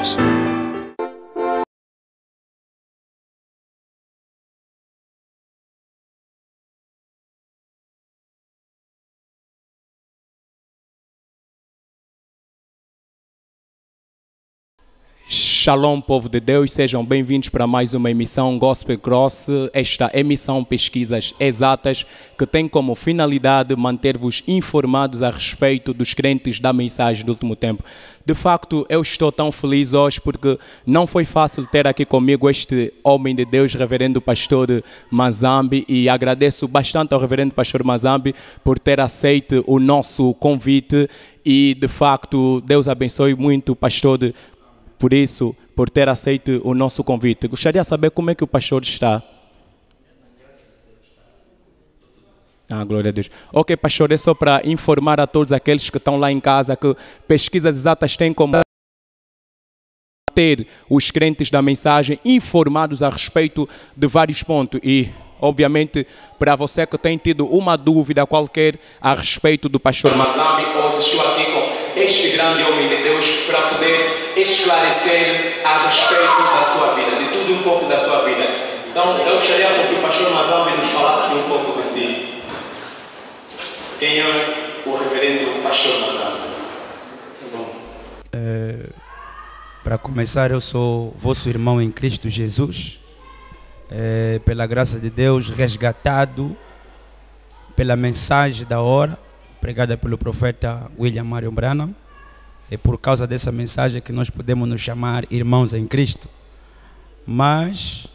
Cross. Shalom, povo de Deus, sejam bem-vindos para mais uma emissão Gospel Cross, esta emissão Pesquisas Exatas, que tem como finalidade manter-vos informados a respeito dos crentes da mensagem do último tempo. De facto, eu estou tão feliz hoje porque não foi fácil ter aqui comigo este homem de Deus, reverendo pastor Manzambi, e agradeço bastante ao reverendo pastor Manzambi por ter aceito o nosso convite e, de facto, Deus abençoe muito, pastor, por isso, por ter aceito o nosso convite. Gostaria de saber como é que o pastor está. Glória a Deus. Ok, pastor, é só para informar a todos aqueles que estão lá em casa que Pesquisas Exatas têm como ter os crentes da mensagem informados a respeito de vários pontos e, obviamente, para você que tem tido uma dúvida qualquer a respeito do pastor Manzambi, hoje estou aqui com este grande homem de Deus para poder esclarecer a respeito da sua vida, de tudo um pouco da sua vida. Então, eu gostaria que o pastor Manzambi nos falasse um pouco de si. Quem é o reverendo pastor Manzambi? Para começar, eu sou vosso irmão em Cristo Jesus, pela graça de Deus, resgatado pela mensagem da hora, pregada pelo profeta William Marion Branham. É por causa dessa mensagem que nós podemos nos chamar irmãos em Cristo. Mas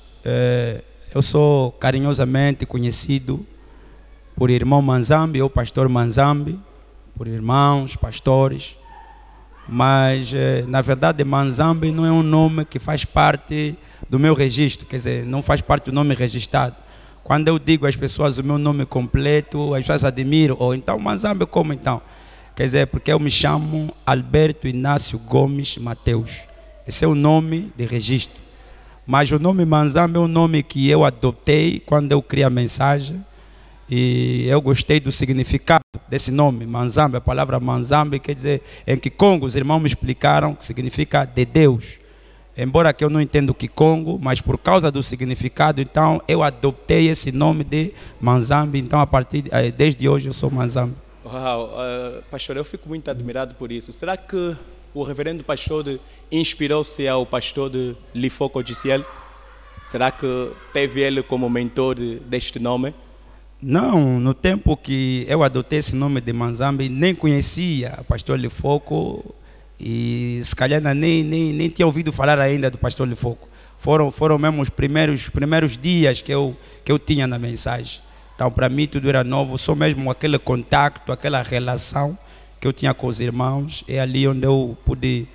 eu sou carinhosamente conhecido por irmão Manzambi ou pastor Manzambi, por irmãos, pastores. Mas, na verdade, Manzambi não é um nome que faz parte do meu registro, quer dizer, não faz parte do nome registrado. Quando eu digo às pessoas o meu nome completo, as pessoas admiram. Ou então, Manzambi como então? Quer dizer, porque eu me chamo Alberto Inácio Gomes Mateus. Esse é o nome de registro. Mas o nome Manzambi é um nome que eu adotei quando eu criei a mensagem. E eu gostei do significado desse nome, Manzambi. A palavra Manzambi quer dizer, em Kikongo, os irmãos me explicaram que significa de Deus. Embora que eu não entenda o Kikongo, mas por causa do significado, então eu adotei esse nome de Manzambi. Então, desde hoje eu sou Manzambi. Uau, pastor, eu fico muito admirado por isso. Será que o reverendo pastor inspirou-se ao pastor de Lifoko Giciel? Será que teve ele como mentor deste nome? Não, no tempo que eu adotei esse nome de Manzambi, nem conhecia o pastor Lifoko e se calhar nem tinha ouvido falar ainda do pastor Lifoko. Foram mesmo os primeiros dias que eu tinha na mensagem. Então, para mim, tudo era novo, só mesmo aquele contato, aquela relação que eu tinha com os irmãos. É ali onde eu pude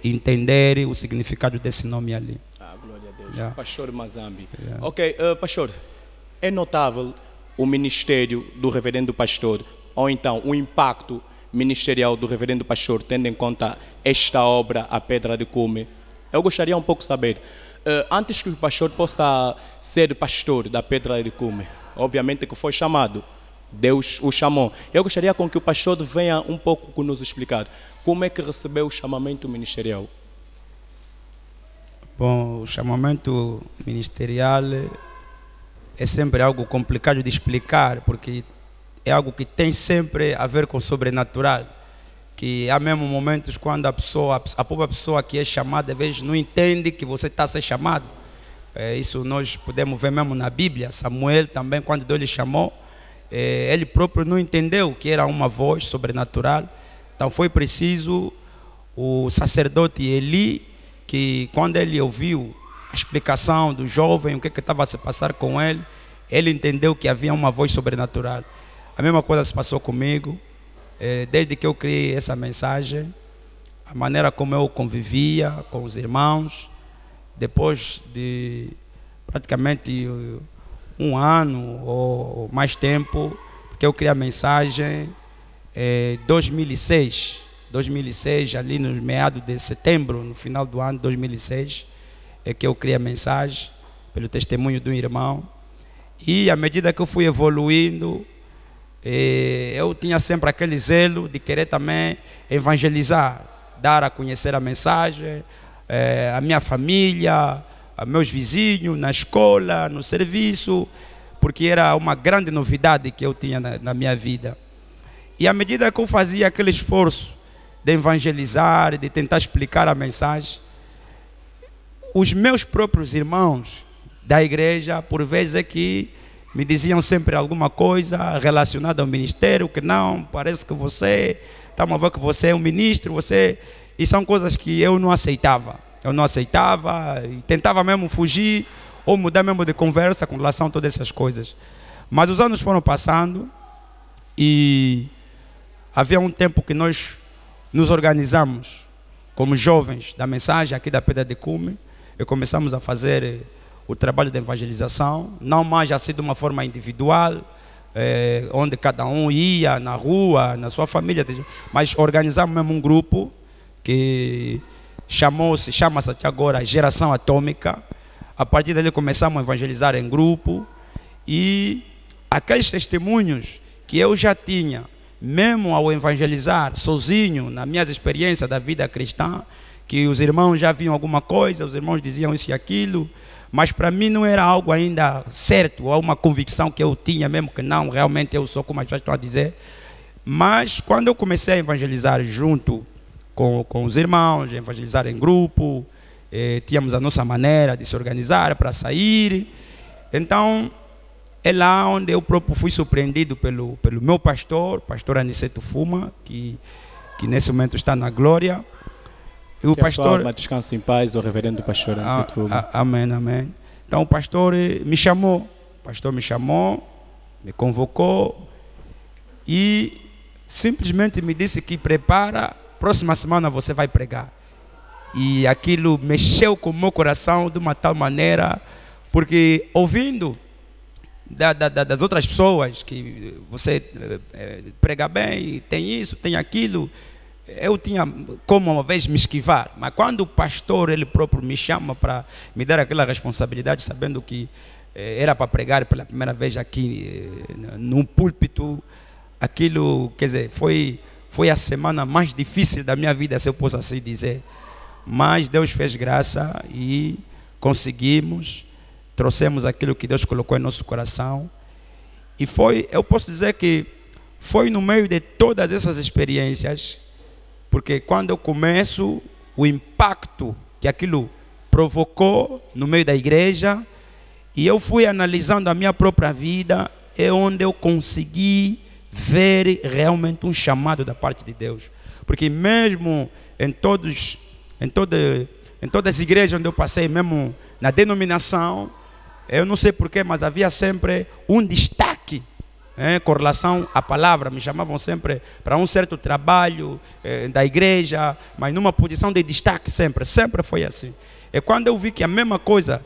entender o significado desse nome ali. Glória a Deus. Yeah. Pastor Manzambi. Yeah. Ok, pastor, é notável o ministério do reverendo pastor, ou então o impacto ministerial do reverendo pastor, tendo em conta esta obra, A Pedra de Cume. Eu gostaria um pouco de saber, antes que o pastor possa ser pastor da Pedra de Cume, obviamente que foi chamado, Deus o chamou. Eu gostaria com que o pastor venha um pouco nos explicar como é que recebeu o chamamento ministerial. Bom, o chamamento ministerial é sempre algo complicado de explicar, porque é algo que tem sempre a ver com o sobrenatural. Que há mesmo momentos quando a própria pessoa que é chamada, às vezes não entende que você está a ser chamado. Isso nós podemos ver mesmo na Bíblia. Samuel também, quando Deus lhe chamou, ele próprio não entendeu que era uma voz sobrenatural. Então foi preciso o sacerdote Eli, que quando ele ouviu a explicação do jovem, o que estava a se passar com ele, ele entendeu que havia uma voz sobrenatural. A mesma coisa se passou comigo. Desde que eu criei essa mensagem, a maneira como eu convivia com os irmãos, depois de praticamente um ano ou mais tempo, porque eu criei a mensagem em 2006, ali nos meados de setembro, no final do ano de 2006, é que eu criei a mensagem, pelo testemunho de um irmão. E à medida que eu fui evoluindo, eu tinha sempre aquele zelo de querer também evangelizar. dar a conhecer a mensagem, a minha família, a meus vizinhos, na escola, no serviço, porque era uma grande novidade que eu tinha na minha vida. E à medida que eu fazia aquele esforço de evangelizar, de tentar explicar a mensagem, os meus próprios irmãos da igreja, por vezes é que me diziam sempre alguma coisa relacionada ao ministério, que não, parece que você, estamos a ver que você é um ministro, e são coisas que eu não aceitava. Eu não aceitava e tentava mesmo fugir ou mudar mesmo de conversa com relação a todas essas coisas. Mas os anos foram passando e havia um tempo que nós nos organizamos como jovens da mensagem aqui da Pedra de Cume e começamos a fazer o trabalho de evangelização, não mais assim de uma forma individual, onde cada um ia na rua, na sua família, mas organizamos mesmo um grupo que chama-se até agora Geração Atômica. A partir dele começamos a evangelizar em grupo e aqueles testemunhos que eu já tinha, mesmo ao evangelizar sozinho, nas minhas experiências da vida cristã, que os irmãos já viam alguma coisa, os irmãos diziam isso e aquilo, mas para mim não era algo ainda certo, ou uma convicção que eu tinha mesmo que não, realmente eu sou como as pessoas estão a dizer. Mas quando eu comecei a evangelizar junto com os irmãos, evangelizar em grupo, tínhamos a nossa maneira de se organizar para sair. Então, é lá onde eu próprio fui surpreendido pelo meu pastor Aniceto Fuma, que nesse momento está na glória. E o pastor, a sua alma descanse em paz, o reverendo pastor Aniceto Fuma. Amém, amém. Então o pastor me chamou, me convocou e simplesmente me disse que prepara, próxima semana você vai pregar. E aquilo mexeu com o meu coração de uma tal maneira, porque ouvindo das outras pessoas que você prega bem, tem isso, tem aquilo, eu tinha como uma vez me esquivar, mas quando o pastor ele próprio me chama para me dar aquela responsabilidade, sabendo que era para pregar pela primeira vez aqui num púlpito, aquilo, quer dizer, foi a semana mais difícil da minha vida, se eu posso assim dizer. Mas Deus fez graça e conseguimos, trouxemos aquilo que Deus colocou em nosso coração. E eu posso dizer que foi no meio de todas essas experiências, porque quando eu começo, o impacto que aquilo provocou no meio da igreja, e eu fui analisando a minha própria vida, é onde eu consegui ver realmente um chamado da parte de Deus. Porque mesmo em todas as igrejas onde eu passei, mesmo na denominação, eu não sei porquê, mas havia sempre um destaque com relação à palavra. Me chamavam sempre para um certo trabalho da igreja, mas numa posição de destaque sempre foi assim. E quando eu vi que a mesma coisa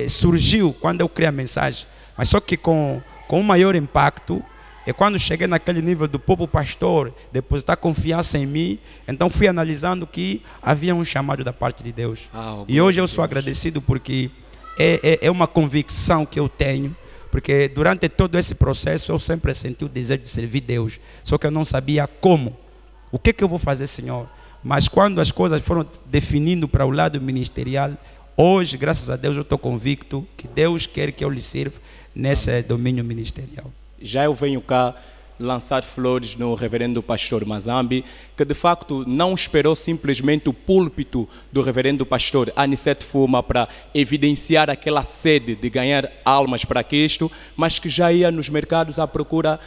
surgiu quando eu criei a mensagem, mas só que com um maior impacto, e quando cheguei naquele nível do povo pastor depositar confiança em mim, então fui analisando que havia um chamado da parte de Deus. E hoje eu sou agradecido porque é uma convicção que eu tenho, porque durante todo esse processo eu sempre senti o desejo de servir Deus, só que eu não sabia como. O que eu vou fazer, Senhor? Mas quando as coisas foram definindo para o lado ministerial, hoje, graças a Deus, eu estou convicto que Deus quer que eu lhe sirva nesse domínio ministerial. Já eu venho cá lançar flores no reverendo pastor Mazambi, que de facto não esperou simplesmente o púlpito do reverendo pastor Aniceto Fuma para evidenciar aquela sede de ganhar almas para Cristo, mas que já ia nos mercados à procura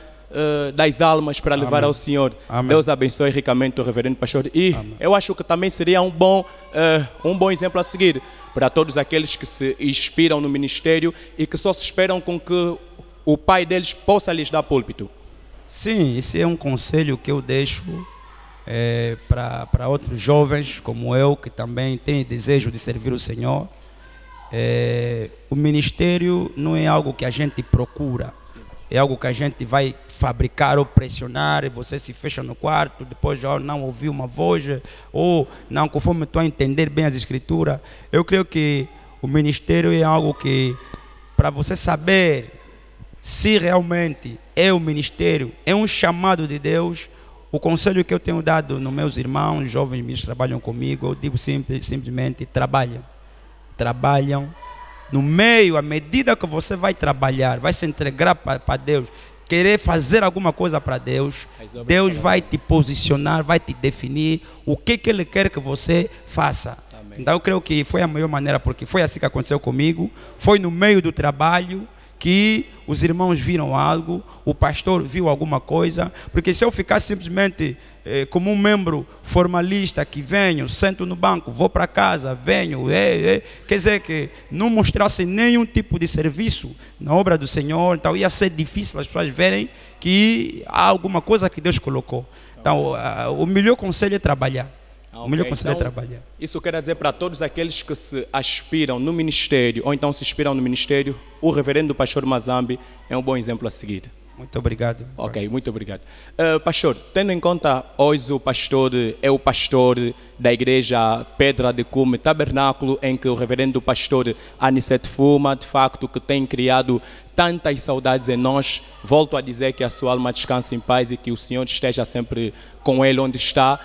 das almas para levar ao Senhor. Amém. Deus abençoe ricamente o reverendo pastor. E amém, eu acho que também seria um bom exemplo a seguir para todos aqueles que se inspiram no ministério e que só se esperam com que o pai deles possa lhes dar púlpito. Sim, esse é um conselho que eu deixo para outros jovens como eu, que também têm desejo de servir o Senhor. O ministério não é algo que a gente procura. Sim. É algo que a gente vai fabricar ou pressionar, e você se fecha no quarto, depois já não ouviu uma voz, ou não, conforme estou a entender bem as escrituras. Eu creio que o ministério é algo que, para você saber se realmente é o ministério, é um chamado de Deus, o conselho que eu tenho dado nos meus irmãos, jovens que trabalham comigo, eu digo simplesmente trabalham no meio, à medida que você vai trabalhar, vai se entregar para Deus, querer fazer alguma coisa para Deus, Deus vai te posicionar, vai te definir o que Ele quer que você faça. Amém. Então eu creio que foi a melhor maneira, porque foi assim que aconteceu comigo, foi no meio do trabalho que os irmãos viram algo, o pastor viu alguma coisa, porque se eu ficar simplesmente como um membro formalista que venho, sento no banco, vou para casa, venho, quer dizer que não mostrasse nenhum tipo de serviço na obra do Senhor, então ia ser difícil as pessoas verem que há alguma coisa que Deus colocou. Então o melhor conselho é trabalhar. O melhor conselho é trabalhar. Isso quer dizer para todos aqueles que se aspiram no ministério, ou então se inspiram no ministério, o reverendo pastor Mazambi é um bom exemplo a seguir. Muito obrigado. Ok, muito obrigado. Pastor, tendo em conta hoje o pastor é o pastor da igreja Pedra de Cume Tabernáculo, em que o reverendo pastor Anicete Fuma, de facto, que tem criado tantas saudades em nós, volto a dizer que a sua alma descanse em paz e que o Senhor esteja sempre com ele onde está.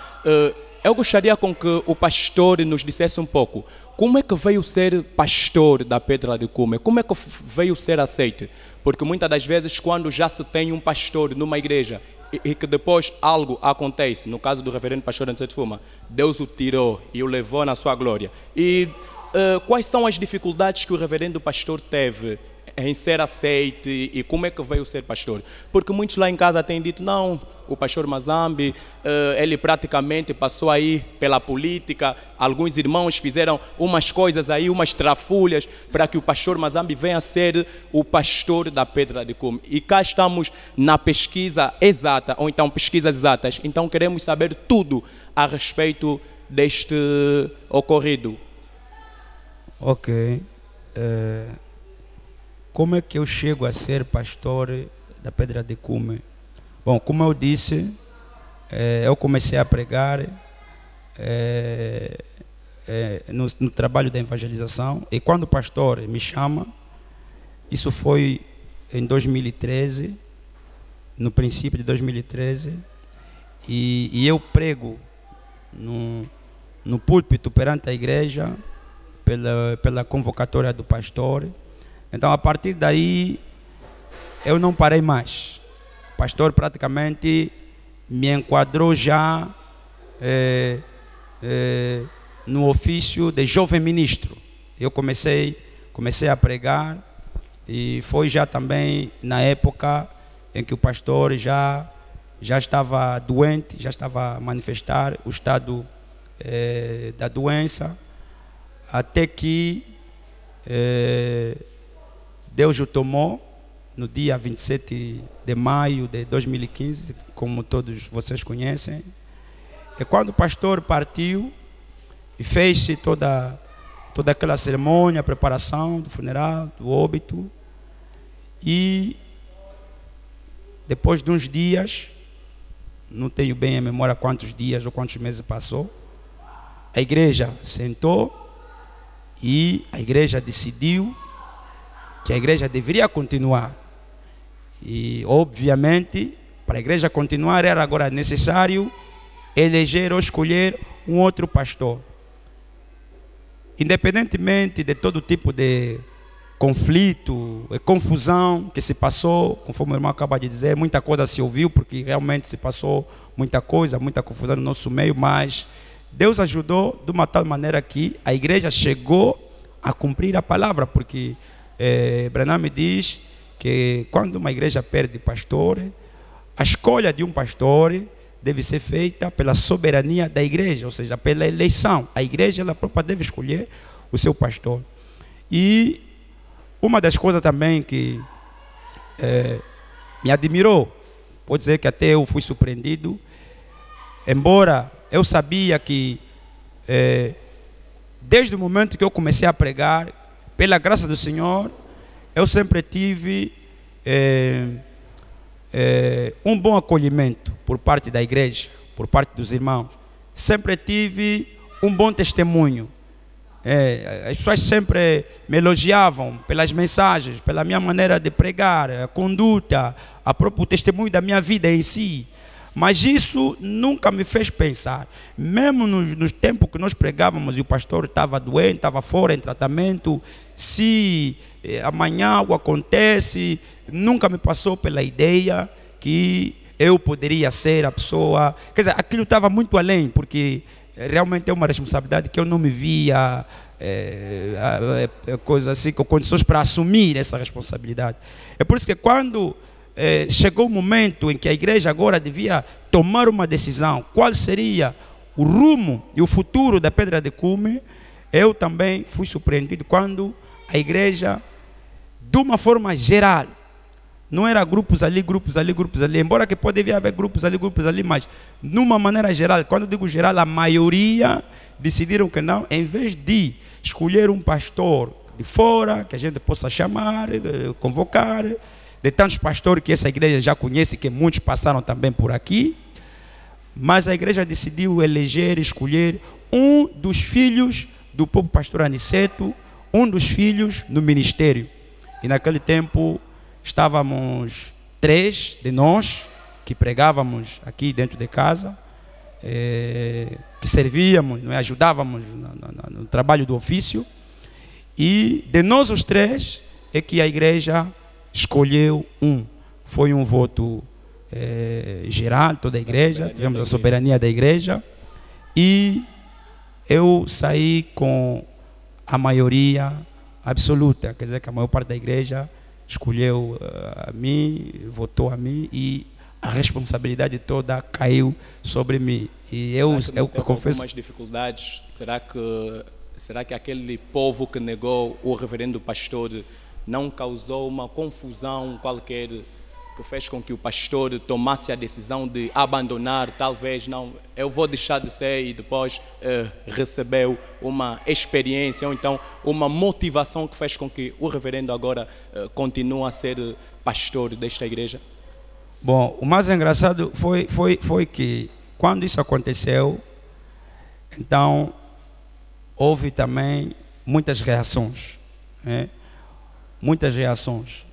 Eu gostaria com que o pastor nos dissesse um pouco como é que veio ser pastor da Pedra de Cume, como é que veio ser aceito, porque muitas das vezes quando já se tem um pastor numa igreja e que depois algo acontece, no caso do reverendo pastor Anicete Fuma, Deus o tirou e o levou na sua glória. E quais são as dificuldades que o reverendo pastor teve em ser aceito e como é que veio ser pastor? Porque muitos lá em casa têm dito, não, o pastor Mazambi, ele praticamente passou aí pela política, alguns irmãos fizeram umas coisas aí, umas trafulhas, para que o pastor Mazambi venha ser o pastor da Pedra de Cume. E cá estamos na pesquisa exata, ou então pesquisas exatas, então queremos saber tudo a respeito deste ocorrido. Ok. Como é que eu chego a ser pastor da Pedra de Cume? Bom, como eu disse, eu comecei a pregar no trabalho da evangelização, e quando o pastor me chama, isso foi em 2013, no princípio de 2013, e eu prego no púlpito perante a igreja, pela convocatória do pastor. Então, a partir daí, eu não parei mais. O pastor praticamente me enquadrou já no ofício de jovem ministro. Eu comecei a pregar, e foi já também na época em que o pastor já estava doente, já estava a manifestar o estado da doença, até que Deus o tomou no dia 27 de maio de 2015, como todos vocês conhecem. E quando o pastor partiu e fez toda aquela cerimônia, a preparação do funeral, do óbito, e depois de uns dias, não tenho bem a memória quantos dias ou quantos meses passou, a igreja sentou e a igreja decidiu que a igreja deveria continuar. E, obviamente, para a igreja continuar, era agora necessário eleger ou escolher um outro pastor. Independentemente de todo tipo de conflito e confusão que se passou, conforme o irmão acaba de dizer, muita coisa se ouviu, porque realmente se passou muita coisa, muita confusão no nosso meio, mas Deus ajudou de uma tal maneira que a igreja chegou a cumprir a palavra, porque Branham me diz que quando uma igreja perde pastor, a escolha de um pastor deve ser feita pela soberania da igreja, ou seja, pela eleição. A igreja ela própria deve escolher o seu pastor. E uma das coisas também que me admirou, pode dizer que até eu fui surpreendido, embora eu sabia que desde o momento que eu comecei a pregar, pela graça do Senhor, eu sempre tive um bom acolhimento por parte da igreja, por parte dos irmãos. Sempre tive um bom testemunho. As pessoas sempre me elogiavam pelas mensagens, pela minha maneira de pregar, a conduta, o testemunho da minha vida em si. Mas isso nunca me fez pensar. Mesmo nos tempos que nós pregávamos e o pastor estava doente, estava fora em tratamento, se amanhã algo acontece, nunca me passou pela ideia que eu poderia ser a pessoa. Quer dizer, aquilo estava muito além, porque realmente é uma responsabilidade que eu não me via coisa assim, com condições para assumir essa responsabilidade. É por isso que quando chegou o momento em que a igreja agora devia tomar uma decisão, qual seria o rumo e o futuro da Pedra de Cume, eu também fui surpreendido quando a igreja, de uma forma geral, não era grupos ali, embora que poderia haver grupos ali, mas de uma maneira geral, quando eu digo geral, a maioria decidiram que não, em vez de escolher um pastor de fora, que a gente possa chamar, convocar, de tantos pastores que essa igreja já conhece, que muitos passaram também por aqui, mas a igreja decidiu eleger, escolher um dos filhos do povo pastor Aniceto, um dos filhos no ministério. E naquele tempo estávamos 3 de nós que pregávamos aqui dentro de casa, que servíamos, ajudávamos no trabalho do ofício, e de nós os 3 é que a igreja escolheu um. Foi um voto geral, toda a igreja, tivemos a soberania da igreja, e eu saí com a maioria absoluta, quer dizer que a maior parte da igreja escolheu a mim, votou a mim, e a responsabilidade toda caiu sobre mim. E eu confesso. Algumas dificuldades. Será que aquele povo que negou o reverendo pastor não causou uma confusão qualquer que fez com que o pastor tomasse a decisão de abandonar? Talvez não, eu vou deixar de ser, e depois recebeu uma experiência ou então uma motivação que fez com que o reverendo agora continue a ser pastor desta igreja? Bom, o mais engraçado foi que quando isso aconteceu, então houve também muitas reações, né? Muitas reações.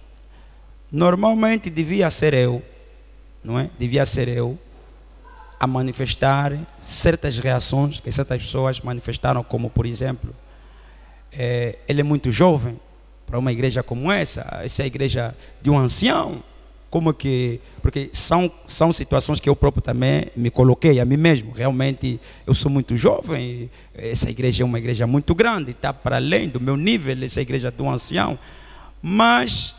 Normalmente devia ser eu, não é? Devia ser eu a manifestar certas reações que certas pessoas manifestaram, como por exemplo, ele é muito jovem para uma igreja como essa é a igreja de um ancião, como que, porque são situações que eu próprio também me coloquei a mim mesmo. Realmente eu sou muito jovem, essa igreja é uma igreja muito grande, está para além do meu nível, essa igreja de um ancião. Mas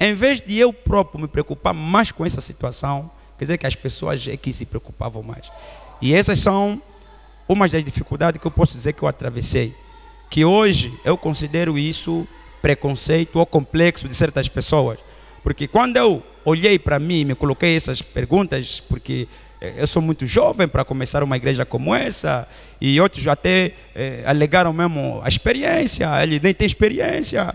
em vez de eu próprio me preocupar mais com essa situação, quer dizer que as pessoas é que se preocupavam mais. E essas são umas das dificuldades que eu posso dizer que eu atravessei, que hoje eu considero isso preconceito ou complexo de certas pessoas. Porque quando eu olhei para mim e me coloquei essas perguntas, porque eu sou muito jovem para começar uma igreja como essa, e outros até alegaram mesmo a experiência, ele nem tem experiência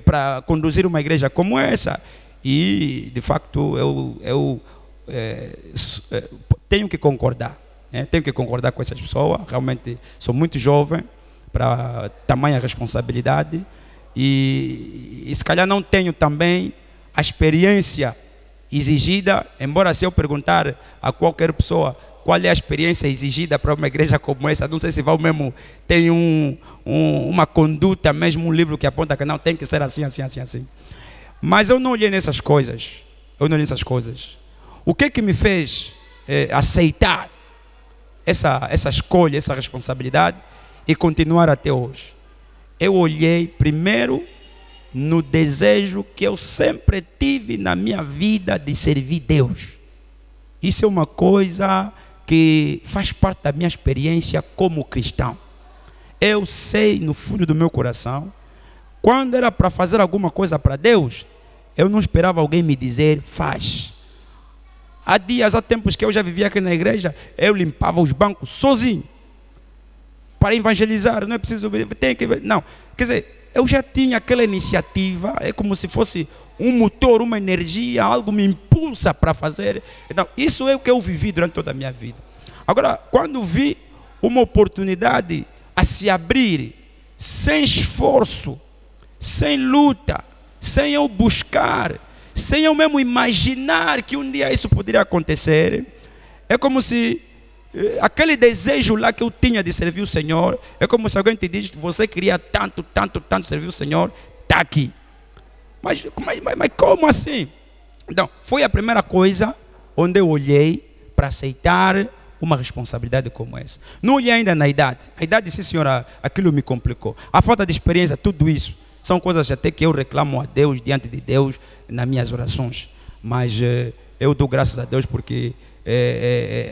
para conduzir uma igreja como essa. E de facto eu tenho que concordar, né? Tenho que concordar com essas pessoas. Realmente sou muito jovem para tamanha responsabilidade, e se calhar não tenho também a experiência exigida, embora se eu perguntar a qualquer pessoa qual é a experiência exigida para uma igreja como essa, não sei se vai mesmo ter uma conduta, mesmo um livro que aponta que não, tem que ser assim. Mas eu não olhei nessas coisas. O que me fez aceitar essa escolha, essa responsabilidade e continuar até hoje? Eu olhei primeiro no desejo que eu sempre tive na minha vida de servir Deus. Isso é uma coisa que faz parte da minha experiência como cristão. Eu sei no fundo do meu coração, quando era para fazer alguma coisa para Deus, eu não esperava alguém me dizer, faz. Há tempos que eu já vivia aqui na igreja, eu limpava os bancos sozinho, para evangelizar. Não é preciso, não, quer dizer, eu já tinha aquela iniciativa, é como se fosse um motor, uma energia, algo me impulsa para fazer. Então, isso é o que eu vivi durante toda a minha vida. Agora, quando vi uma oportunidade a se abrir, sem esforço, sem luta, sem eu buscar, sem eu mesmo imaginar que um dia isso poderia acontecer, É como se aquele desejo lá que eu tinha de servir o Senhor, é como se alguém te diz que você queria tanto servir o Senhor, está aqui. Mas como assim? Então, foi a primeira coisa onde eu olhei para aceitar uma responsabilidade como essa. Não olhei ainda na idade. A idade, sim senhora, aquilo me complicou. A falta de experiência, tudo isso, são coisas até que eu reclamo a Deus, diante de Deus, nas minhas orações. Mas eu dou graças a Deus porque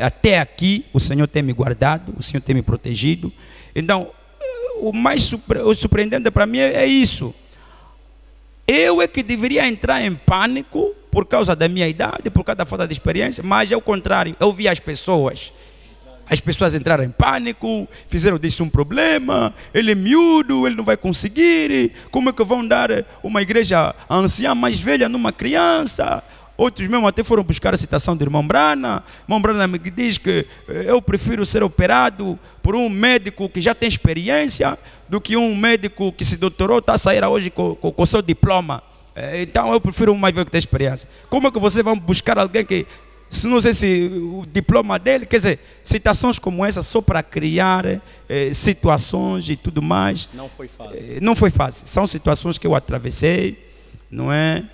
até aqui o Senhor tem me guardado, o Senhor tem me protegido. Então, o mais surpreendente para mim é isso. Eu é que deveria entrar em pânico por causa da minha idade, por causa da falta de experiência, mas ao contrário, eu vi as pessoas entraram em pânico, fizeram disso um problema, ele é miúdo, ele não vai conseguir, como é que vão dar uma igreja anciã mais velha numa criança? Outros mesmo até foram buscar a citação do irmão Brana. Irmão Brana me diz que eu prefiro ser operado por um médico que já tem experiência do que um médico que se doutorou, está a sair hoje com o seu diploma. Então eu prefiro um mais velho que tem experiência. Como é que vocês vão buscar alguém que, se não sei se o diploma dele, quer dizer, citações como essa só para criar situações e tudo mais. Não foi fácil. Não foi fácil. São situações que eu atravessei, não é?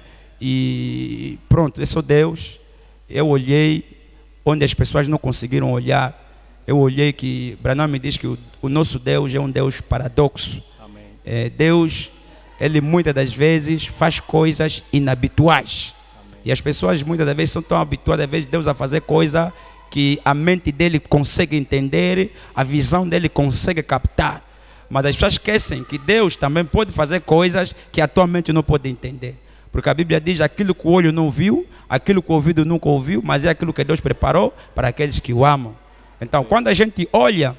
E pronto, eu sou Deus. Eu olhei onde as pessoas não conseguiram olhar. Eu olhei que Branham me diz que o nosso Deus é um Deus paradoxo. Amém. Deus, ele muitas das vezes faz coisas inabituais. Amém. E as pessoas muitas das vezes são tão habituadas, às vezes, Deus a fazer coisa que a mente dele consegue entender, a visão dele consegue captar. Mas as pessoas esquecem que Deus também pode fazer coisas que a tua mente não pode entender. Porque a Bíblia diz aquilo que o olho não viu, aquilo que o ouvido nunca ouviu, mas é aquilo que Deus preparou para aqueles que o amam. Então, quando a gente olha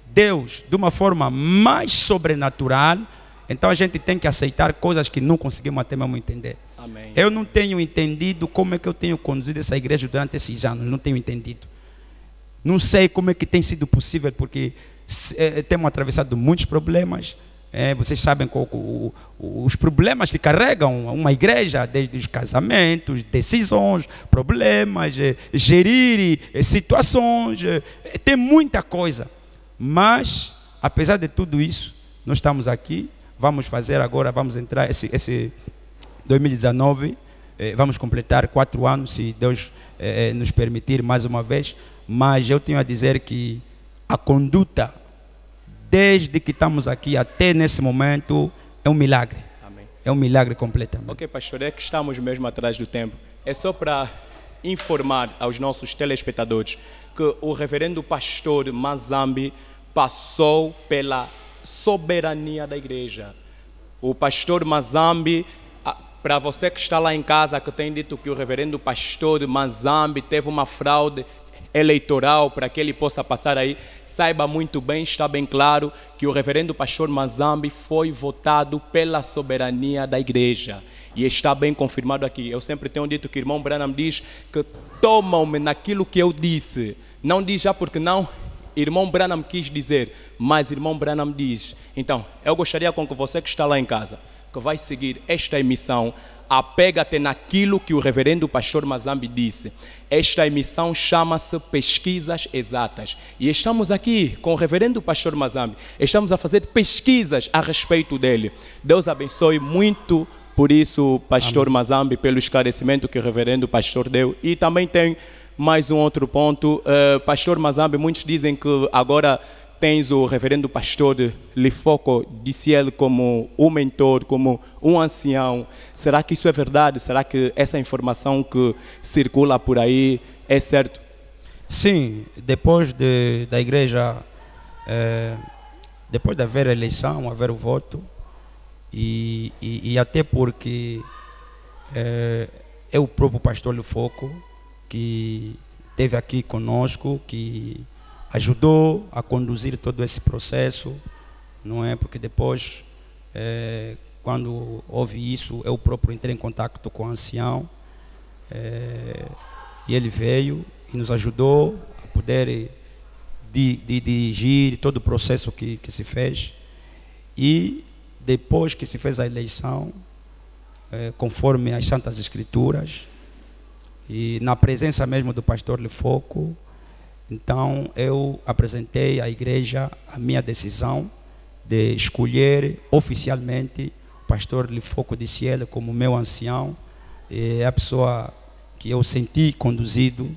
Deus de uma forma mais sobrenatural, então a gente tem que aceitar coisas que não conseguimos até mesmo entender. Amém. Eu não tenho entendido como é que eu tenho conduzido essa igreja durante esses anos, não tenho entendido. Não sei como é que tem sido possível, porque temos atravessado muitos problemas. Vocês sabem os problemas que carregam uma igreja, desde os casamentos, decisões, problemas, gerir situações, tem muita coisa. Mas, apesar de tudo isso, nós estamos aqui, vamos fazer agora, vamos entrar esse 2019, vamos completar 4 anos, se Deus nos permitir mais uma vez. Mas eu tenho a dizer que a conduta, desde que estamos aqui até nesse momento, é um milagre. Amém. É um milagre completamente. Ok, pastor, é que estamos mesmo atrás do tempo. É só para informar aos nossos telespectadores que o reverendo pastor Mazambi passou pela soberania da igreja. O pastor Mazambi, para você que está lá em casa, que tem dito que o reverendo pastor Mazambi teve uma fraude eleitoral para que ele possa passar aí, saiba muito bem, está bem claro que o reverendo pastor Mazambi foi votado pela soberania da igreja e está bem confirmado aqui. Eu sempre tenho dito que o irmão Branham diz que tomam-me naquilo que eu disse, não diz já porque não irmão Branham quis dizer, mas irmão Branham diz. Então eu gostaria com que você que está lá em casa, que vai seguir esta emissão, apega-te naquilo que o reverendo pastor Mazambi disse. Esta emissão chama-se Pesquisas Exatas. E estamos aqui com o reverendo pastor Mazambi. Estamos a fazer pesquisas a respeito dele. Deus abençoe muito por isso, pastor Amém. Mazambi, pelo esclarecimento que o reverendo pastor deu. E também tem mais um outro ponto. Pastor Mazambi, muitos dizem que agora tens o reverendo pastor Lifoco, disse ele, como um mentor, como um ancião. Será que isso é verdade? Será que essa informação que circula por aí é certo? Sim, depois da igreja, depois de haver a eleição, haver o voto, e até porque é o próprio pastor Lifoco que esteve aqui conosco, que ajudou a conduzir todo esse processo, não é? Porque depois, quando houve isso, eu próprio entrei em contato com o ancião, e ele veio e nos ajudou a poder dirigir todo o processo que se fez. E depois que se fez a eleição, conforme as Santas Escrituras, e na presença mesmo do pastor Lifoco, Então eu apresentei à igreja a minha decisão de escolher oficialmente o pastor Lifoco de Cielo como meu ancião. É a pessoa que eu senti conduzido,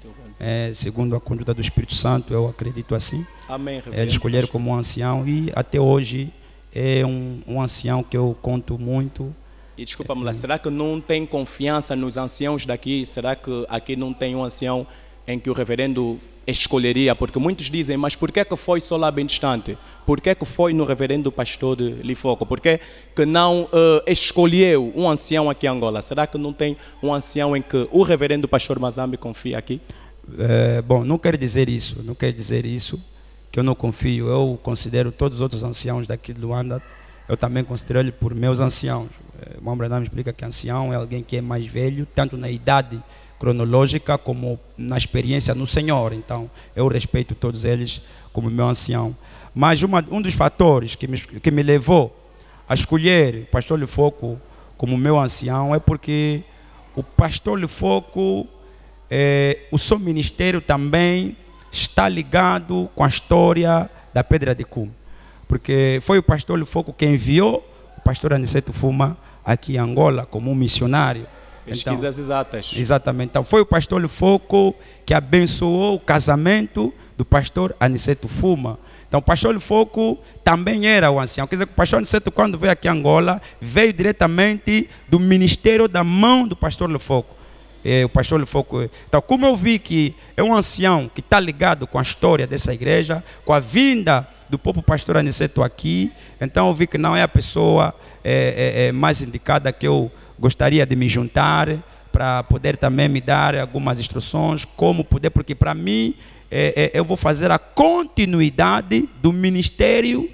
segundo a conduta do Espírito Santo, eu acredito assim. Amém. Ele escolher como ancião e até hoje é um ancião que eu conto muito. E desculpa-me lá, será que não tem confiança nos anciãos daqui? Será que aqui não tem um ancião em que o reverendo escolheria? Porque muitos dizem, mas por que foi só lá bem distante? Por que foi no reverendo pastor de Lifoco? Por que não escolheu um ancião aqui em Angola? Será que não tem um ancião em que o reverendo pastor Mazambi confia aqui? Bom, não quer dizer isso, que eu não confio. Eu considero todos os outros anciãos daqui de Luanda, eu também considero ele por meus anciãos. O irmão Branham me explica que ancião é alguém que é mais velho, tanto na idade cronológica como na experiência no Senhor. Então, eu respeito todos eles como meu ancião. Mas um dos fatores que me levou a escolher o pastor Lifoco como meu ancião é porque o pastor Lifoco, o seu ministério também está ligado com a história da Pedra de Cume. Porque foi o pastor Lifoco que enviou o pastor Aniceto Fuma aqui em Angola como um missionário. Pesquisas exatas. Exatamente. Então, foi o pastor Lifoco que abençoou o casamento do pastor Aniceto Fuma. Então, o pastor Lifoco também era o ancião. Quer dizer que o pastor Aniceto, quando veio aqui em Angola, veio diretamente do ministério da mão do pastor Lifoco. O pastor Lifoco. Então, como eu vi que é um ancião que está ligado com a história dessa igreja, com a vinda do próprio pastor Aniceto aqui, então eu vi que não é a pessoa mais indicada que eu gostaria de me juntar para poder também me dar algumas instruções, como poder, porque para mim eu vou fazer a continuidade do ministério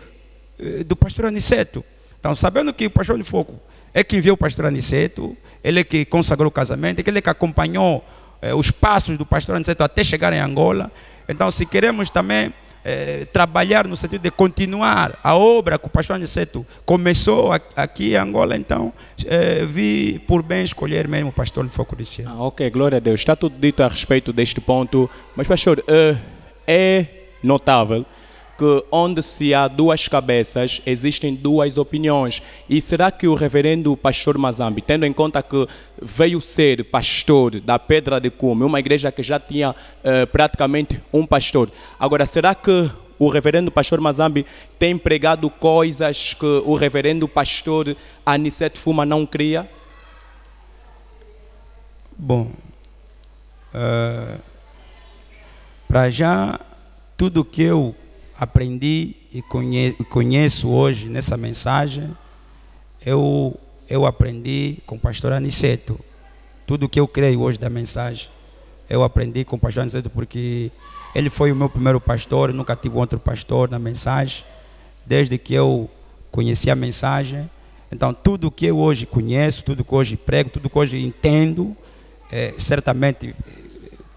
do pastor Aniceto. Então, sabendo que o pastor Lifoco é que enviou o pastor Aniceto, ele é que consagrou o casamento, ele é que acompanhou os passos do pastor Aniceto até chegar em Angola. Então, se queremos também trabalhar no sentido de continuar a obra que o pastor Aniceto começou aqui em Angola, então vi por bem escolher mesmo o pastor Lifoco de Cielo. Ok, glória a Deus. Está tudo dito a respeito deste ponto, mas pastor, é notável que onde se há duas cabeças, existem duas opiniões. E será que o reverendo pastor Mazambi, tendo em conta que veio ser pastor da Pedra de Cume, uma igreja que já tinha praticamente um pastor, agora será que o reverendo pastor Mazambi tem pregado coisas que o reverendo pastor Aniceto Fuma não cria? Bom, para já, tudo que eu aprendi e conheço hoje nessa mensagem, eu aprendi com o pastor Aniceto. Tudo que eu creio hoje da mensagem, eu aprendi com o pastor Aniceto, porque ele foi o meu primeiro pastor, eu nunca tive outro pastor na mensagem, desde que eu conheci a mensagem. Então, tudo que eu hoje conheço, tudo que hoje prego, tudo que hoje entendo, certamente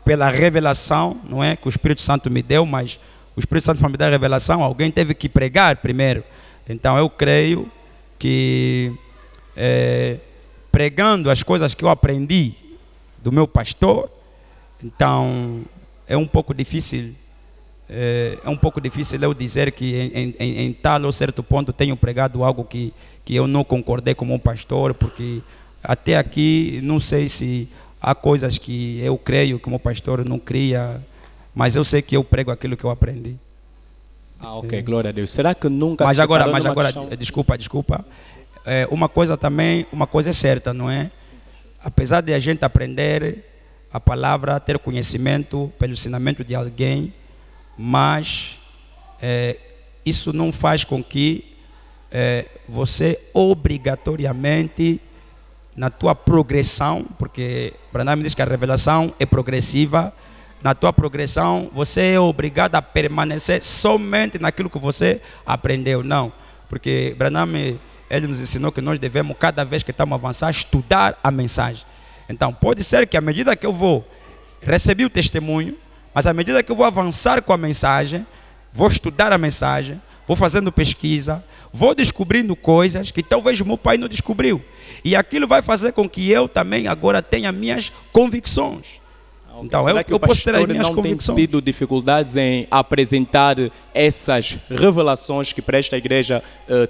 pela revelação, não é, que o Espírito Santo me deu, mas o Espírito Santo, para me dar a revelação, alguém teve que pregar primeiro. Então, eu creio que pregando as coisas que eu aprendi do meu pastor, então é um pouco difícil eu dizer que em tal ou certo ponto tenho pregado algo que eu não concordei como um pastor, porque até aqui não sei se há coisas que eu creio que o meu pastor não cria, mas eu sei que eu prego aquilo que eu aprendi. Ok, glória a Deus. Será que nunca mas se agora, questão... desculpa. Uma coisa é certa, não é? Apesar de a gente aprender a palavra, ter conhecimento pelo ensinamento de alguém, mas isso não faz com que você obrigatoriamente, na tua progressão, porque Branham diz que a revelação é progressiva, na tua progressão você é obrigado a permanecer somente naquilo que você aprendeu. Não, porque Branham, ele nos ensinou que nós devemos, cada vez que estamos a avançar, estudar a mensagem. Então, pode ser que à medida que eu vou receber o testemunho, mas à medida que eu vou avançar com a mensagem, vou estudar a mensagem, vou fazendo pesquisa, vou descobrindo coisas que talvez o meu pai não descobriu. E aquilo vai fazer com que eu também agora tenha minhas convicções. Okay. Então, Será que eu o posso ter as pastor minhas não tem convicções. tido dificuldades em apresentar essas revelações que para esta igreja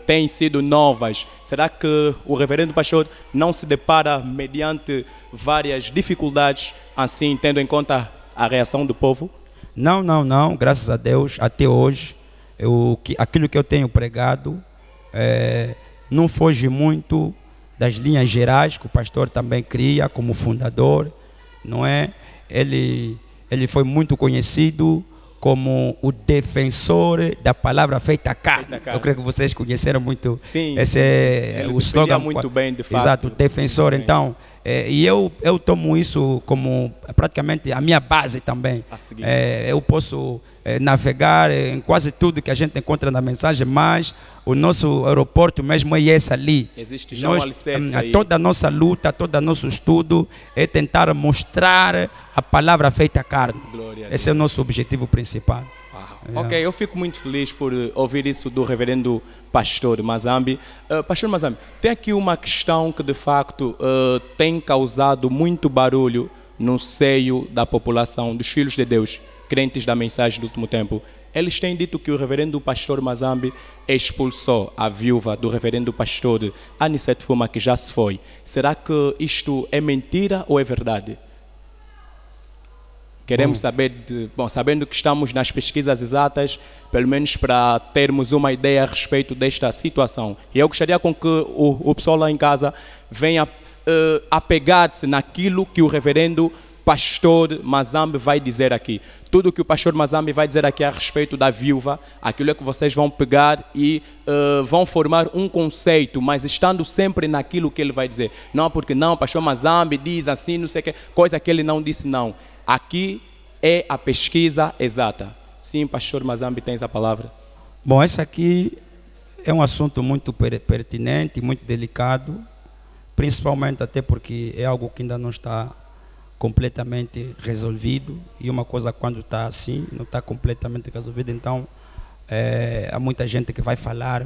têm sido novas? Será que o reverendo pastor não se depara mediante várias dificuldades, assim, tendo em conta a reação do povo? Não, graças a Deus, até hoje, aquilo que eu tenho pregado não foge muito das linhas gerais que o pastor também cria como fundador, não é? Ele foi muito conhecido como o defensor da palavra feita carne. Eu creio que vocês conheceram muito. Sim, esse é o slogan. Muito bem, de fato. Exato, defensor. Então, e eu tomo isso como praticamente a minha base também. Eu posso navegar em quase tudo que a gente encontra na mensagem, mas o nosso aeroporto mesmo é esse ali. Existe já um alicerce aí. Toda a nossa luta, todo o nosso estudo é tentar mostrar a palavra feita carne. Esse é o nosso objetivo principal. Ok, eu fico muito feliz por ouvir isso do reverendo pastor Mazambi. Pastor Mazambi, tem aqui uma questão que de facto tem causado muito barulho no seio da população, dos filhos de Deus, crentes da mensagem do último tempo. Eles têm dito que o reverendo pastor Mazambi expulsou a viúva do reverendo pastor Anicete Fuma, que já se foi. Será que isto é mentira ou é verdade? Queremos saber, sabendo que estamos nas pesquisas exatas, pelo menos para termos uma ideia a respeito desta situação. E eu gostaria com que o pessoal lá em casa venha apegar-se naquilo que o reverendo pastor Mazambi vai dizer aqui. Tudo que o pastor Mazambi vai dizer aqui a respeito da viúva, aquilo é que vocês vão pegar e vão formar um conceito, mas estando sempre naquilo que ele vai dizer. Não porque não, o pastor Mazambi diz assim, não sei o que, coisa que ele não disse não. Aqui é a pesquisa exata. Sim, pastor Mazambi, tens a palavra. Bom, esse aqui é um assunto muito pertinente, muito delicado, principalmente até porque é algo que ainda não está completamente resolvido, e uma coisa quando está assim, não está completamente resolvida, então há muita gente que vai falar,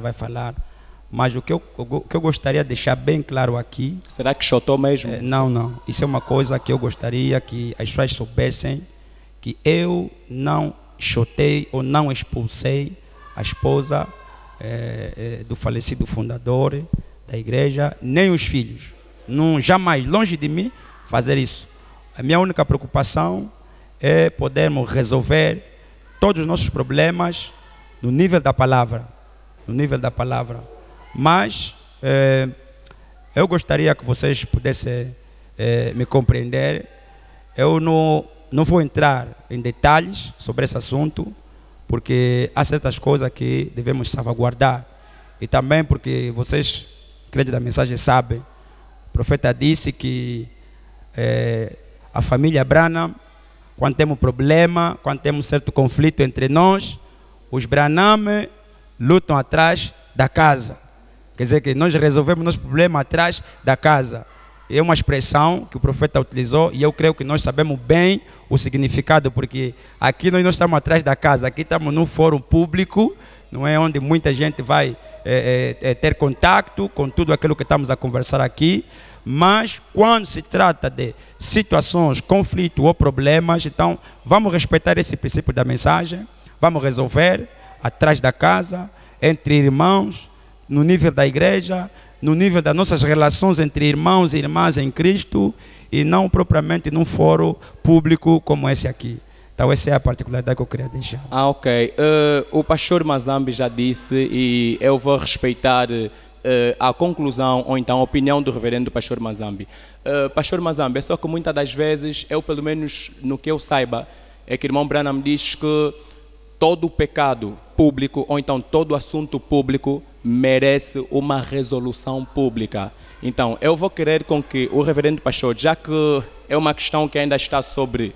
mas o que eu gostaria de deixar bem claro aqui... Será que chotou mesmo? Não, isso é uma coisa que eu gostaria que as pessoas soubessem, que eu não chotei ou não expulsei a esposa do falecido fundador da igreja, nem os filhos. Não, jamais, longe de mim, fazer isso. A minha única preocupação é podermos resolver todos os nossos problemas no nível da palavra. Mas eu gostaria que vocês pudessem me compreender. Eu não vou entrar em detalhes sobre esse assunto, porque há certas coisas que devemos salvaguardar. E também porque vocês, crentes da mensagem, sabem, o profeta disse que a família Branham, quando temos problema, quando temos certo conflito entre nós, os Branham lutam atrás da casa. Quer dizer que nós resolvemos nosso problema atrás da casa. É uma expressão que o profeta utilizou e eu creio que nós sabemos bem o significado, porque aqui nós não estamos atrás da casa, aqui estamos num fórum público, não é, onde muita gente vai ter contato com tudo aquilo que estamos a conversar aqui. Mas quando se trata de situações, conflitos ou problemas, então vamos respeitar esse princípio da mensagem, vamos resolver atrás da casa, entre irmãos, no nível da igreja, no nível das nossas relações entre irmãos e irmãs em Cristo, e não propriamente num fórum público como esse aqui. Então essa é a particularidade que eu queria deixar. Ok. O pastor Mazambi já disse, e eu vou respeitar a conclusão ou então a opinião do reverendo pastor Mazambi. Pastor Mazambi, é só que muitas das vezes, eu pelo menos no que eu saiba, é que o irmão Branham diz que todo o pecado público ou então todo assunto público merece uma resolução pública. Então eu vou querer com que o reverendo pastor, já que é uma questão que ainda está sobre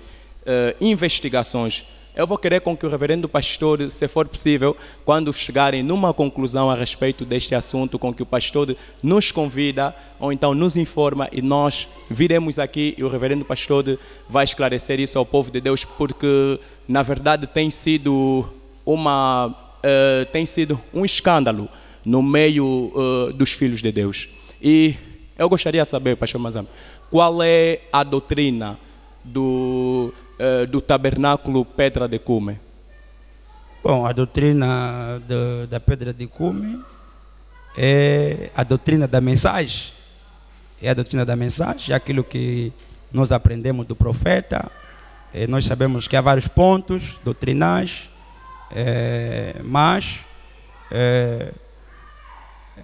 investigações, eu vou querer com que o reverendo pastor, se for possível, quando chegarem numa conclusão a respeito deste assunto, com que o pastor nos convida ou então nos informa e nós viremos aqui e o reverendo pastor vai esclarecer isso ao povo de Deus, porque na verdade tem sido um escândalo no meio dos filhos de Deus. E eu gostaria de saber, pastor Mazambi, qual é a doutrina do tabernáculo Pedra de Cume? Bom, a doutrina da Pedra de Cume é a doutrina da mensagem. É a doutrina da mensagem, é aquilo que nós aprendemos do profeta. Nós sabemos que há vários pontos doutrinais, mas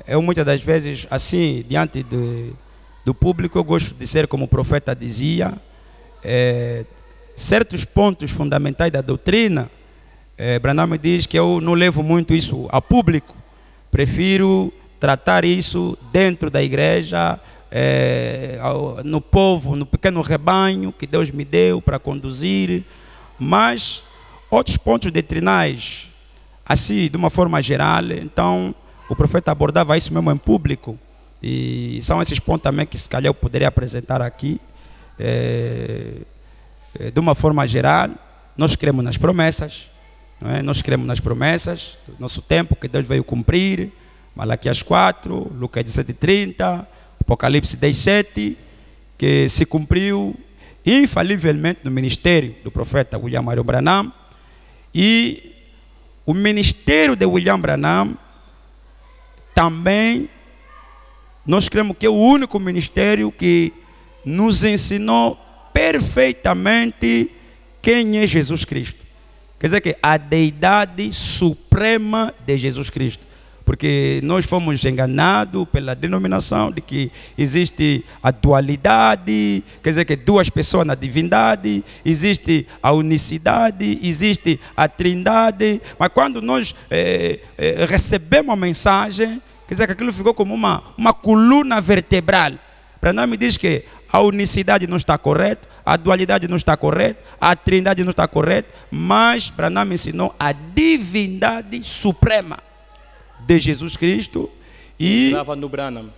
eu muitas das vezes, assim, diante do público, eu gosto de ser como o profeta dizia, certos pontos fundamentais da doutrina, Branham me diz que eu não levo muito isso a público, prefiro tratar isso dentro da igreja, no povo, no pequeno rebanho que Deus me deu para conduzir, mas outros pontos doutrinais, assim, de uma forma geral, então o profeta abordava isso mesmo em público, e são esses pontos também que se calhar eu poderia apresentar aqui. De uma forma geral, nós cremos nas promessas, não é? Nós cremos nas promessas do nosso tempo que Deus veio cumprir, Malaquias 4, Lucas 17:30, Apocalipse 10:7, que se cumpriu infalivelmente no ministério do profeta William Marion Branham. E o ministério de William Branham também, nós cremos que é o único ministério que nos ensinou perfeitamente quem é Jesus Cristo. Quer dizer que a deidade suprema de Jesus Cristo. Porque nós fomos enganados pela denominação de que existe a dualidade, quer dizer que duas pessoas na divindade, existe a unicidade, existe a trindade. Mas quando nós recebemos a mensagem, quer dizer que aquilo ficou como uma coluna vertebral. Para nós me diz que a unicidade não está correta, a dualidade não está correta, a trindade não está correta, mas Branham me ensinou a divindade suprema de Jesus Cristo. E entrava no Branham.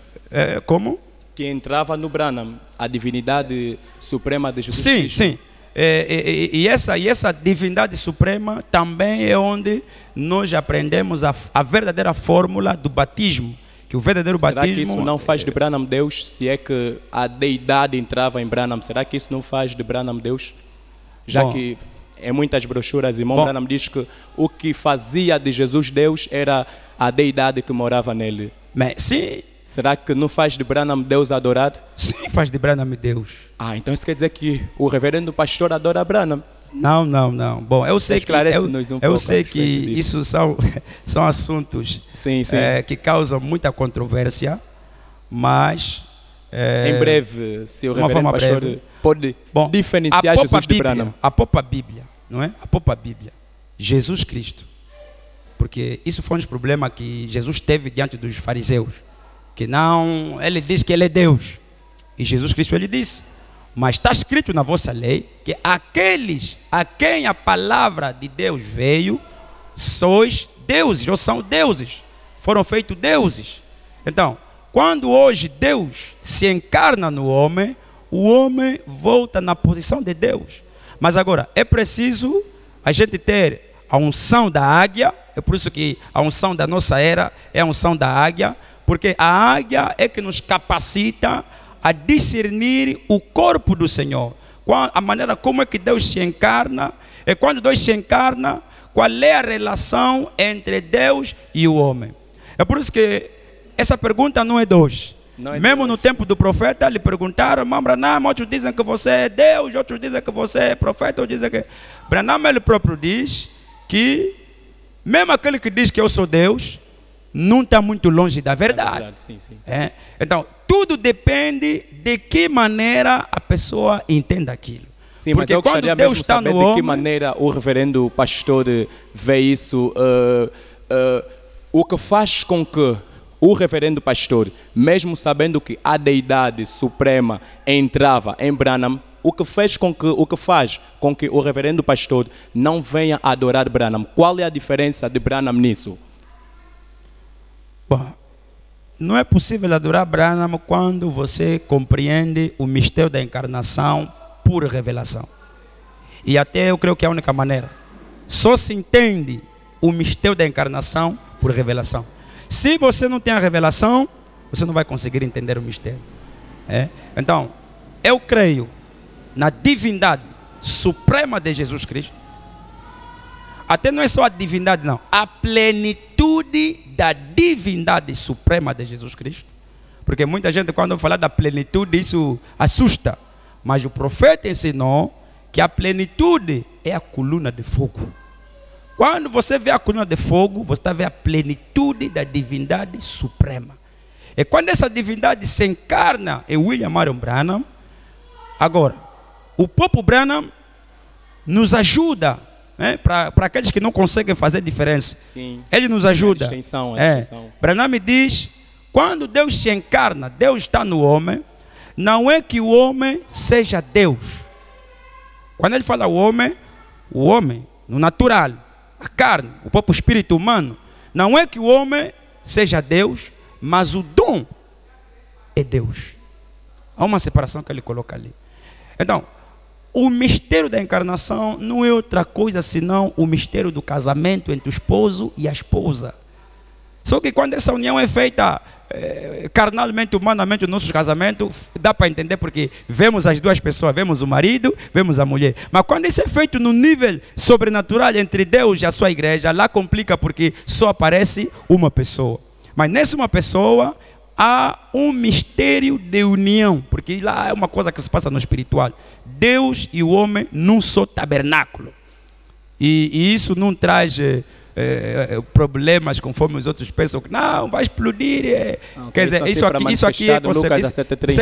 Como? Que entrava no Branham, a divindade suprema de Jesus Cristo. Sim, sim. E essa divindade suprema também é onde nós aprendemos a verdadeira fórmula do batismo. Que o verdadeiro será batismo... que isso não faz de Branham Deus? Se é que a deidade entrava em Branham, será que isso não faz de Branham Deus? Já que em muitas brochuras, irmão Branham diz que o que fazia de Jesus Deus era a deidade que morava nele. Mas, sim. Será que não faz de Branham Deus adorado? Sim, faz de Branham Deus. Então isso quer dizer que o reverendo pastor adora Branham? Não. Bom, eu sei que isso são assuntos sim. Que causam muita controvérsia, mas... em breve, se o reverendo pastor pode diferenciar Jesus de Branham. A própria Bíblia, não é? A própria Bíblia. Jesus Cristo. Porque isso foi um problema que Jesus teve diante dos fariseus. Que não, ele diz que ele é Deus. E Jesus Cristo, ele disse... Mas está escrito na vossa lei que aqueles a quem a palavra de Deus veio, sois deuses, ou são deuses, foram feitos deuses. Então, quando hoje Deus se encarna no homem, o homem volta na posição de Deus. Mas agora, é preciso a gente ter a unção da águia, é por isso que a unção da nossa era é a unção da águia, porque a águia é que nos capacita a discernir o corpo do Senhor. A maneira como é que Deus se encarna, é quando Deus se encarna, qual é a relação entre Deus e o homem. É por isso que essa pergunta não é de hoje. Mesmo no tempo do profeta, lhe perguntaram, irmão Branham, outros dizem que você é Deus, outros dizem que você é profeta, outros dizem que... Branham, ele próprio diz que, mesmo aquele que diz que eu sou Deus, não está muito longe da verdade. Sim. Então, tudo depende de que maneira a pessoa entende aquilo. Sim, mas eu gostaria mesmo de saber de que maneira o reverendo pastor vê isso. O que faz com que o reverendo pastor, mesmo sabendo que a deidade suprema entrava em Branham, o que faz com que o reverendo pastor não venha adorar Branham? Qual é a diferença de Branham nisso? Bom, não é possível adorar Branham quando você compreende o mistério da encarnação por revelação. E até eu creio que é a única maneira. Só se entende o mistério da encarnação por revelação. Se você não tem a revelação, você não vai conseguir entender o mistério. Então, eu creio na divindade suprema de Jesus Cristo. Até não é só a divindade, não. A plenitude da divindade suprema de Jesus Cristo. Porque muita gente, quando fala da plenitude, isso assusta. Mas o profeta ensinou que a plenitude é a coluna de fogo. Quando você vê a coluna de fogo, você está vendo a plenitude da divindade suprema. E quando essa divindade se encarna em William Marion Branham, agora, o Pope Branham nos ajuda, né, para aqueles que não conseguem fazer diferença. Sim. Ele nos ajuda. A distinção. Branham me diz, quando Deus se encarna, Deus está no homem, não é que o homem seja Deus. Quando ele fala o homem, no natural, a carne, o próprio espírito humano, não é que o homem seja Deus, mas o dom é Deus. Há uma separação que ele coloca ali. Então, o mistério da encarnação não é outra coisa senão o mistério do casamento entre o esposo e a esposa. Só que quando essa união é feita carnalmente, humanamente, o nosso casamento, dá para entender porque vemos as duas pessoas, vemos o marido, vemos a mulher. Mas quando isso é feito no nível sobrenatural entre Deus e a sua igreja, lá complica porque só aparece uma pessoa. Mas nessa uma pessoa há um mistério de união, porque lá é uma coisa que se passa no espiritual. Deus e o homem num só tabernáculo. E isso não traz problemas conforme os outros pensam que não, vai explodir. Quer dizer, isso aqui é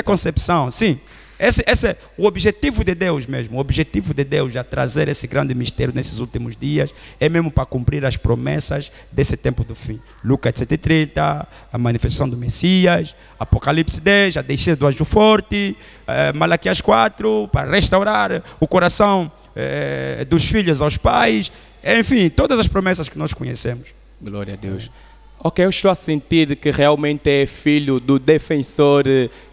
concepção. Sim. Esse é o objetivo de Deus mesmo. O objetivo de Deus é trazer esse grande mistério nesses últimos dias. É mesmo para cumprir as promessas desse tempo do fim. Lucas 7:30, a manifestação do Messias. Apocalipse 10, a descida do anjo forte. Malaquias 4, para restaurar o coração dos filhos aos pais. Enfim, todas as promessas que nós conhecemos. Glória a Deus. Ok, eu estou a sentir que realmente é filho do defensor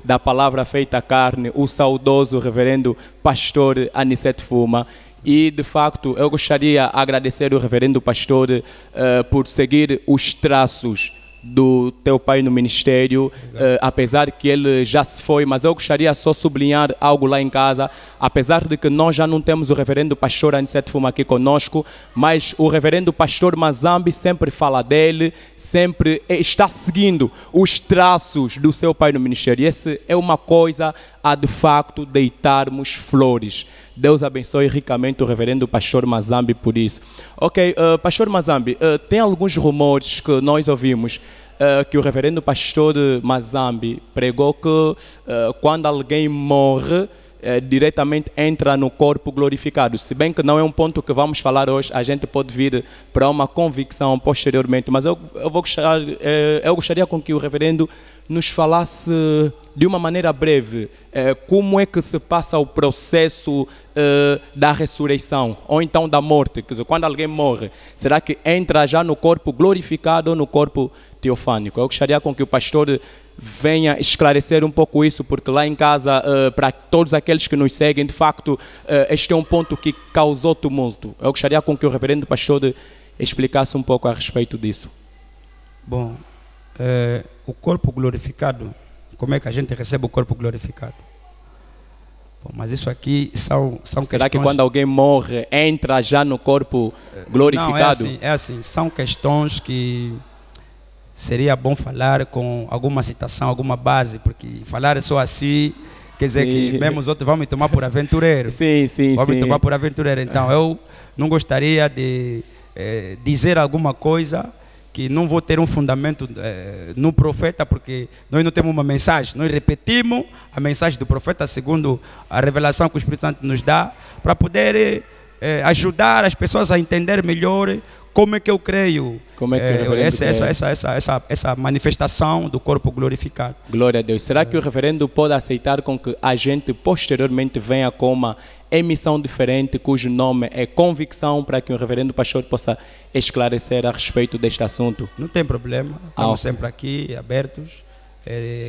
da palavra feita carne, o saudoso reverendo pastor Aniceto Fuma. E, de facto, eu gostaria de agradecer o reverendo pastor por seguir os traços do teu pai no ministério, apesar que ele já se foi, mas eu gostaria só de sublinhar algo lá em casa, apesar de que nós já não temos o reverendo pastor Aniceto Fuma aqui conosco, mas o reverendo pastor Mazambi sempre fala dele, sempre está seguindo os traços do seu pai no ministério. E essa é uma coisa a de facto deitarmos flores. Deus abençoe ricamente o reverendo pastor Mazambi por isso. Ok, pastor Mazambi, tem alguns rumores que nós ouvimos que o reverendo pastor Mazambi pregou que quando alguém morre, diretamente entra no corpo glorificado. Se bem que não é um ponto que vamos falar hoje, a gente pode vir para uma convicção posteriormente, mas eu gostaria com que o reverendo nos falasse de uma maneira breve como é que se passa o processo da ressurreição ou então da morte. Quer dizer, quando alguém morre, será que entra já no corpo glorificado ou no corpo teofânico? Eu gostaria com que o pastor venha esclarecer um pouco isso, porque lá em casa, para todos aqueles que nos seguem, de facto, este é um ponto que causou tumulto. Eu gostaria com que o reverendo pastor explicasse um pouco a respeito disso. Bom, o corpo glorificado, como é que a gente recebe o corpo glorificado? Bom, mas isso aqui são questões... Será que quando alguém morre, entra já no corpo glorificado? Não, é assim, são questões que seria bom falar com alguma citação, alguma base, porque falar só assim, quer dizer que mesmo os outros vão me tomar por aventureiro. Vão me tomar por aventureiro. Então, eu não gostaria de dizer alguma coisa que não vou ter um fundamento no profeta, porque nós não temos uma mensagem. Nós repetimos a mensagem do profeta segundo a revelação que o Espírito Santo nos dá, para poder ajudar as pessoas a entender melhor como é que eu creio essa manifestação do corpo glorificado. Glória a Deus. Será que o reverendo pode aceitar com que a gente posteriormente venha com uma emissão diferente, cujo nome é convicção, para que o reverendo pastor possa esclarecer a respeito deste assunto? Não tem problema. Estamos sempre aqui, abertos.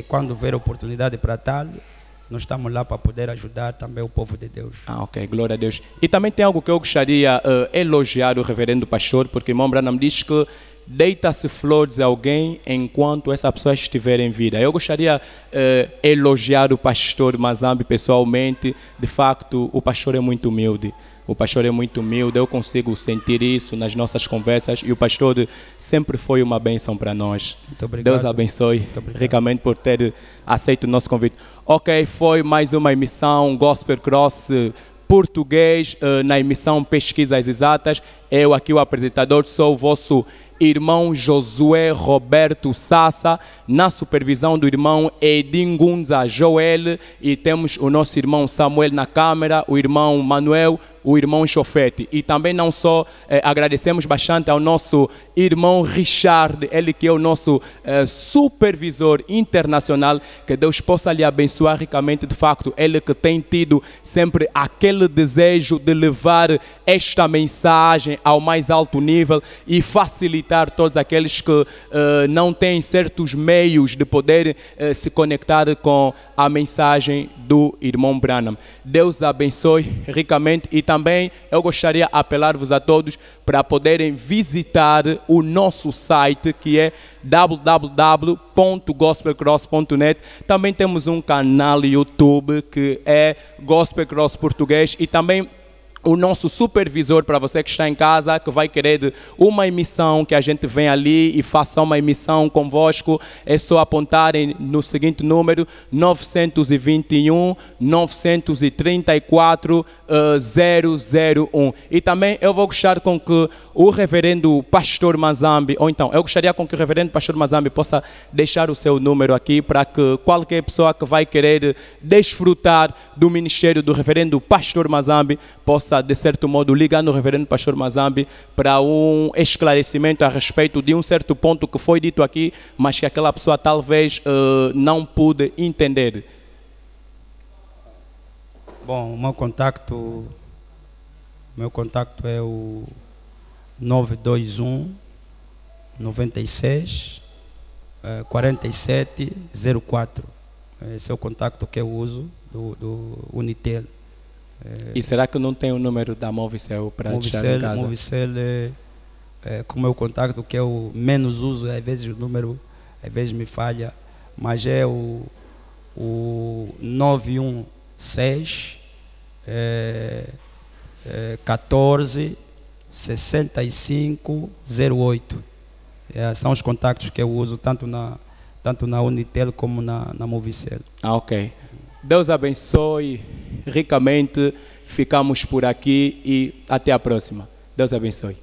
Quando houver oportunidade para tal, nós estamos lá para poder ajudar também o povo de Deus. Ok, glória a Deus. E também tem algo que eu gostaria de elogiar o reverendo pastor, porque o irmão Branham diz que deita-se flores a alguém enquanto essa pessoa estiver em vida. Eu gostaria de elogiar o pastor Mazambi pessoalmente. De facto, o pastor é muito humilde. O pastor é muito humilde, eu consigo sentir isso nas nossas conversas e o pastor sempre foi uma bênção para nós. Muito obrigado. Deus abençoe ricamente por ter aceito o nosso convite. Ok, foi mais uma emissão Gospel Cross português na emissão Pesquisas Exatas. Eu aqui, o apresentador, sou o vosso irmão Josué Roberto Sassa, na supervisão do irmão Edin Gunza Joel, e temos o nosso irmão Samuel na câmera, o irmão Manuel, o irmão Chofete. E também não só agradecemos bastante ao nosso irmão Richard, ele que é o nosso supervisor internacional, que Deus possa lhe abençoar ricamente. De facto, ele que tem tido sempre aquele desejo de levar esta mensagem ao mais alto nível e facilitar todos aqueles que não têm certos meios de poder se conectar com a mensagem do irmão Branham. Deus abençoe ricamente. E também eu gostaria de apelar-vos a todos para poderem visitar o nosso site, que é www.gospelcross.net. Também temos um canal YouTube que é Gospel Cross Português, e também o nosso supervisor, para você que está em casa, que vai querer uma emissão, que a gente vem ali e faça uma emissão convosco, é só apontarem no seguinte número: 921 934 001. E também eu vou gostar com que o reverendo pastor Mazambi, ou então eu gostaria com que o reverendo pastor Mazambi possa deixar o seu número aqui, para que qualquer pessoa que vai querer desfrutar do ministério do reverendo pastor Mazambi possa, de certo modo, ligar no reverendo pastor Mazambi para um esclarecimento a respeito de um certo ponto que foi dito aqui, mas que aquela pessoa talvez não pôde entender. Bom, o meu contacto é o 921 96 47 04. Esse é o contacto que eu uso do Unitel. E será que não tem o número da Movicel para deixar em casa? Movicel é como é o contacto que eu menos uso. Às vezes o número me falha, mas é o 916 14 65 08. São os contactos que eu uso tanto na Unitel como na Movicel. Ok. Deus abençoe ricamente. Ficamos por aqui e até a próxima. Deus abençoe.